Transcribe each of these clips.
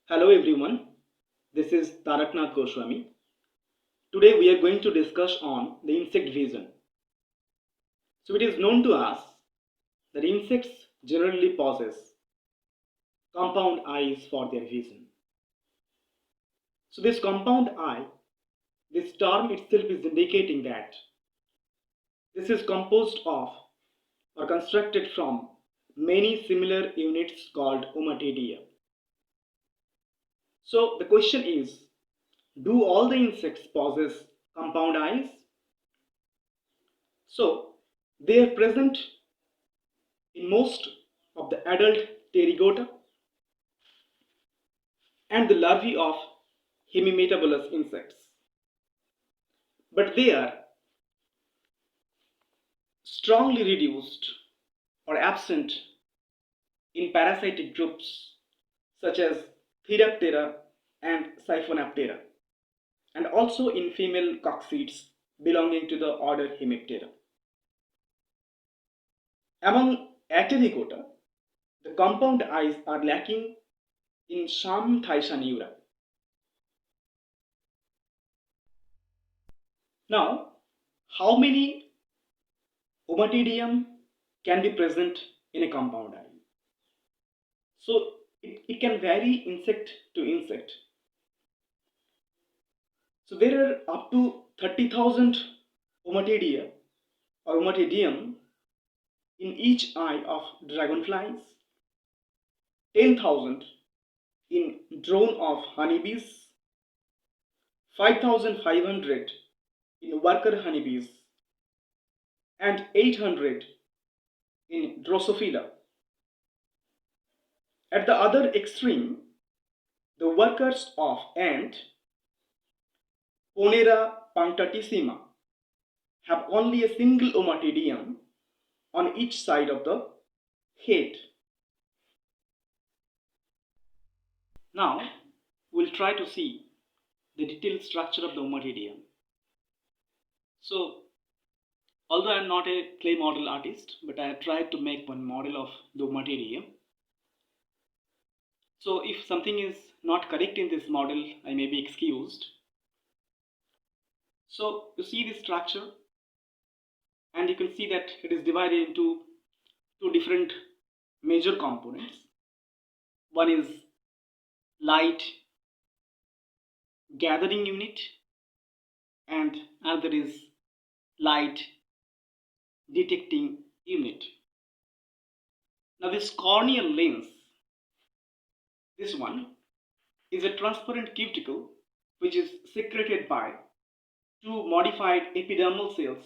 Hello everyone, this is Tarak Nath Goswami. Today we are going to discuss on the insect vision. So it is known to us that insects generally possess compound eyes for their vision. So this compound eye, this term itself is indicating that this is composed of or constructed from many similar units called ommatidia. So the question is, do all the insects possess compound eyes? So they are present in most of the adult pterygota and the larvae of hemimetabolous insects. But they are strongly reduced or absent in parasitic groups such as Theraptera and Siphonaptera, and also in female coccids belonging to the order Hemiptera. Among Aterygota, the compound eyes are lacking in some Thysanura. Now, how many Ommatidium can be present in a compound eye? So it can vary insect to insect. So there are up to 30,000 Ommatidia or Ommatidium in each eye of dragonflies, 10,000 in drone of honeybees, 5,500 in worker honeybees, and 800 in Drosophila. At the other extreme, the workers of ant, Ponera punctatissima, have only a single ommatidium on each side of the head. Now, we'll try to see the detailed structure of the ommatidium. So, although I am not a clay model artist, but I have tried to make one model of the ommatidium. So, if something is not correct in this model, I may be excused. So, you see this structure, and you can see that it is divided into two different major components. One is light gathering unit and another is light detecting unit. Now this corneal lens, this one is a transparent cuticle which is secreted by two modified epidermal cells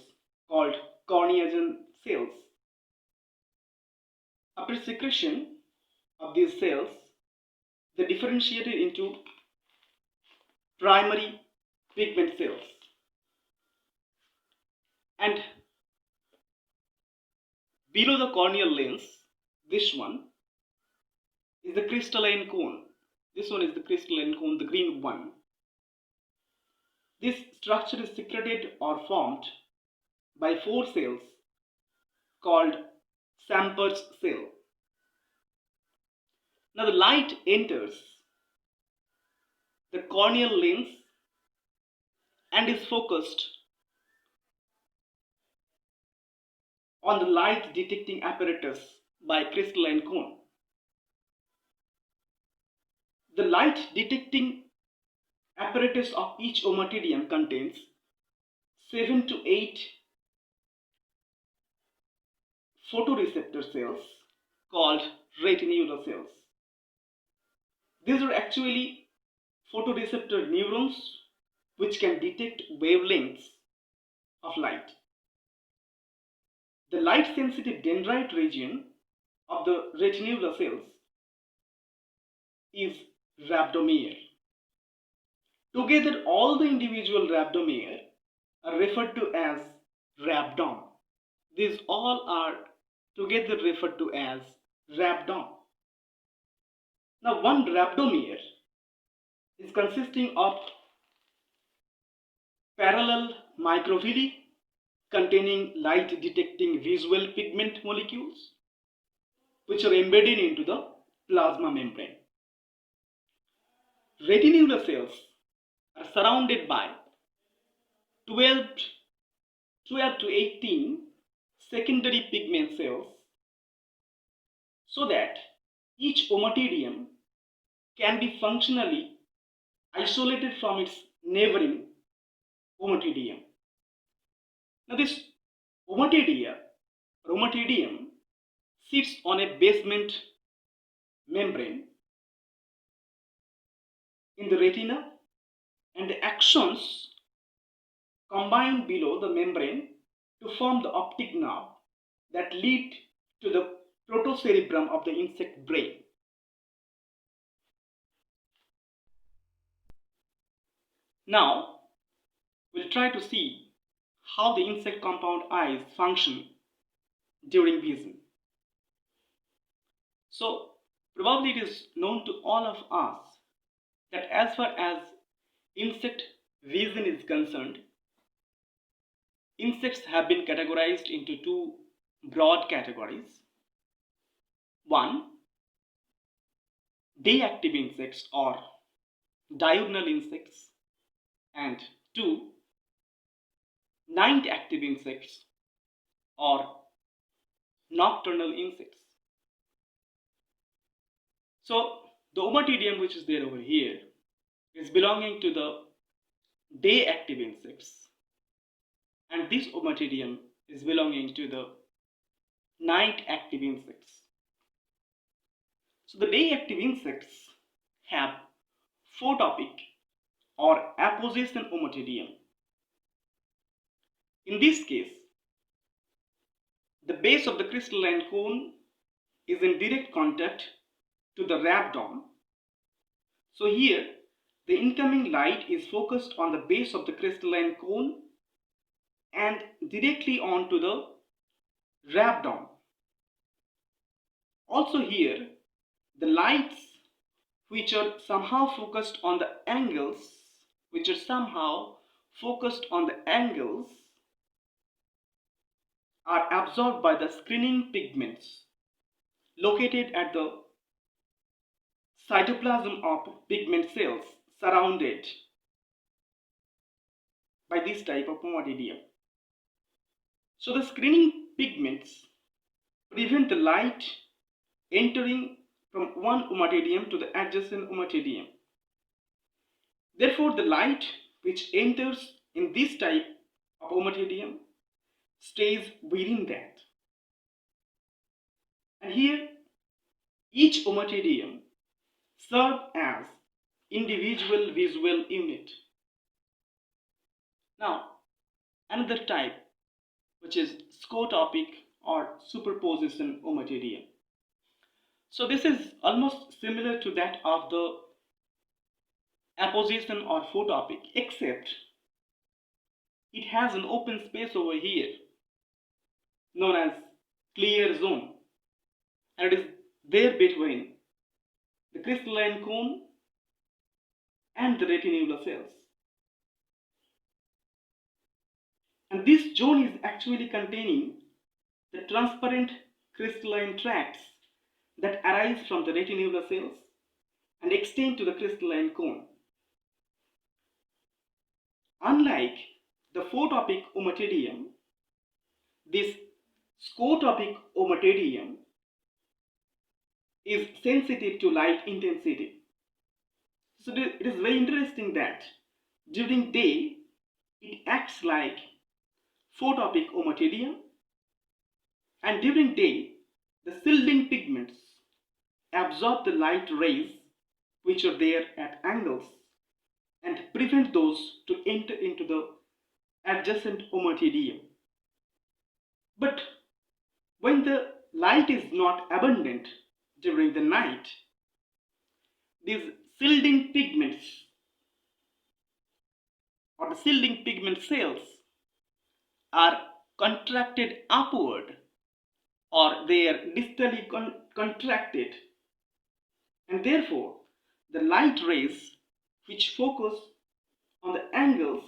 called corneogen cells. After secretion of these cells, they differentiated into primary pigment cells, and below the corneal lens, this one is the crystalline cone. This one is the crystalline cone, the green one. This structure is secreted or formed by four cells called Samper's cell. Now the light enters the corneal lens and is focused on the light detecting apparatus by crystalline cone. The light detecting apparatus of each ommatidium contains 7 to 8 photoreceptor cells called retinular cells. These are actually photoreceptor neurons which can detect wavelengths of light. The light sensitive dendrite region of the retinular cells is rhabdomere. Together, all the individual rhabdomere are referred to as rhabdom. These all are together referred to as rhabdom. Now, one rhabdomere is consisting of parallel microvilli containing light detecting visual pigment molecules which are embedded into the plasma membrane. retinular cells are surrounded by 12, 12 to 18 secondary pigment cells, so that each ommatidium can be functionally isolated from its neighboring ommatidium. Now this ommatidium sits on a basement membrane in the retina, and the axons combine below the membrane to form the optic nerve that lead to the protocerebrum of the insect brain. Now we'll try to see how the insect compound eyes function during vision. So probably it is known to all of us that as far as insect vision is concerned, insects have been categorized into two broad categories. One, day active insects or diurnal insects, and two, night active insects or nocturnal insects. So the ommatidium which is there over here is belonging to the day active insects, and this ommatidium is belonging to the night active insects. So the day active insects have photopic or apposition ommatidium. In this case, the base of the crystalline cone is in direct contact to the rhabdom. So here the incoming light is focused on the base of the crystalline cone and directly onto the rhabdom. Also here the lights which are somehow focused on the angles are absorbed by the screening pigments located at the cytoplasm of pigment cells surrounded by this type of ommatidium. So the screening pigments prevent the light entering from one ommatidium to the adjacent ommatidium. Therefore, the light which enters in this type of ommatidium stays within that. And here, each ommatidium serves as individual visual unit. Now, another type, which is scotopic or superposition ommatidium. So this is almost similar to that of the apposition or photopic, except it has an open space over here known as clear zone, and it is there between the crystalline cone and the retinular cells. And this zone is actually containing the transparent crystalline tracts that arise from the retinular cells and extend to the crystalline cone. Unlike the photopic ommatidium, this scotopic ommatidium is sensitive to light intensity. So it is very interesting that during day it acts like photopic ommatidium, and during day the shielding pigments absorb the light rays which are there at angles and prevent those to enter into the adjacent ommatidium. But when the light is not abundant during the night, these shielding pigments or the shielding pigment cells are contracted upward, or they are distally contracted, and therefore the light rays which focus on the angles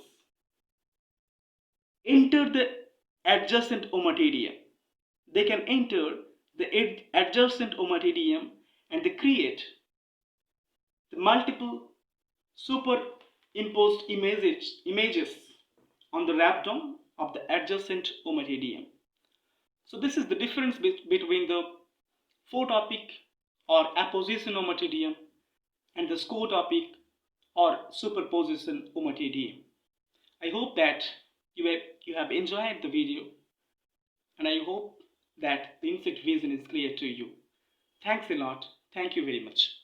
enter the adjacent ommatidium. They can enter the adjacent ommatidium and they create the multiple superimposed images on the rhabdom of the adjacent ommatidium. So this is the difference between the photopic or apposition ommatidium and the scotopic or superposition ommatidium. I hope that you have enjoyed the video, and I hope that the insect vision is clear to you. Thanks a lot. Thank you very much.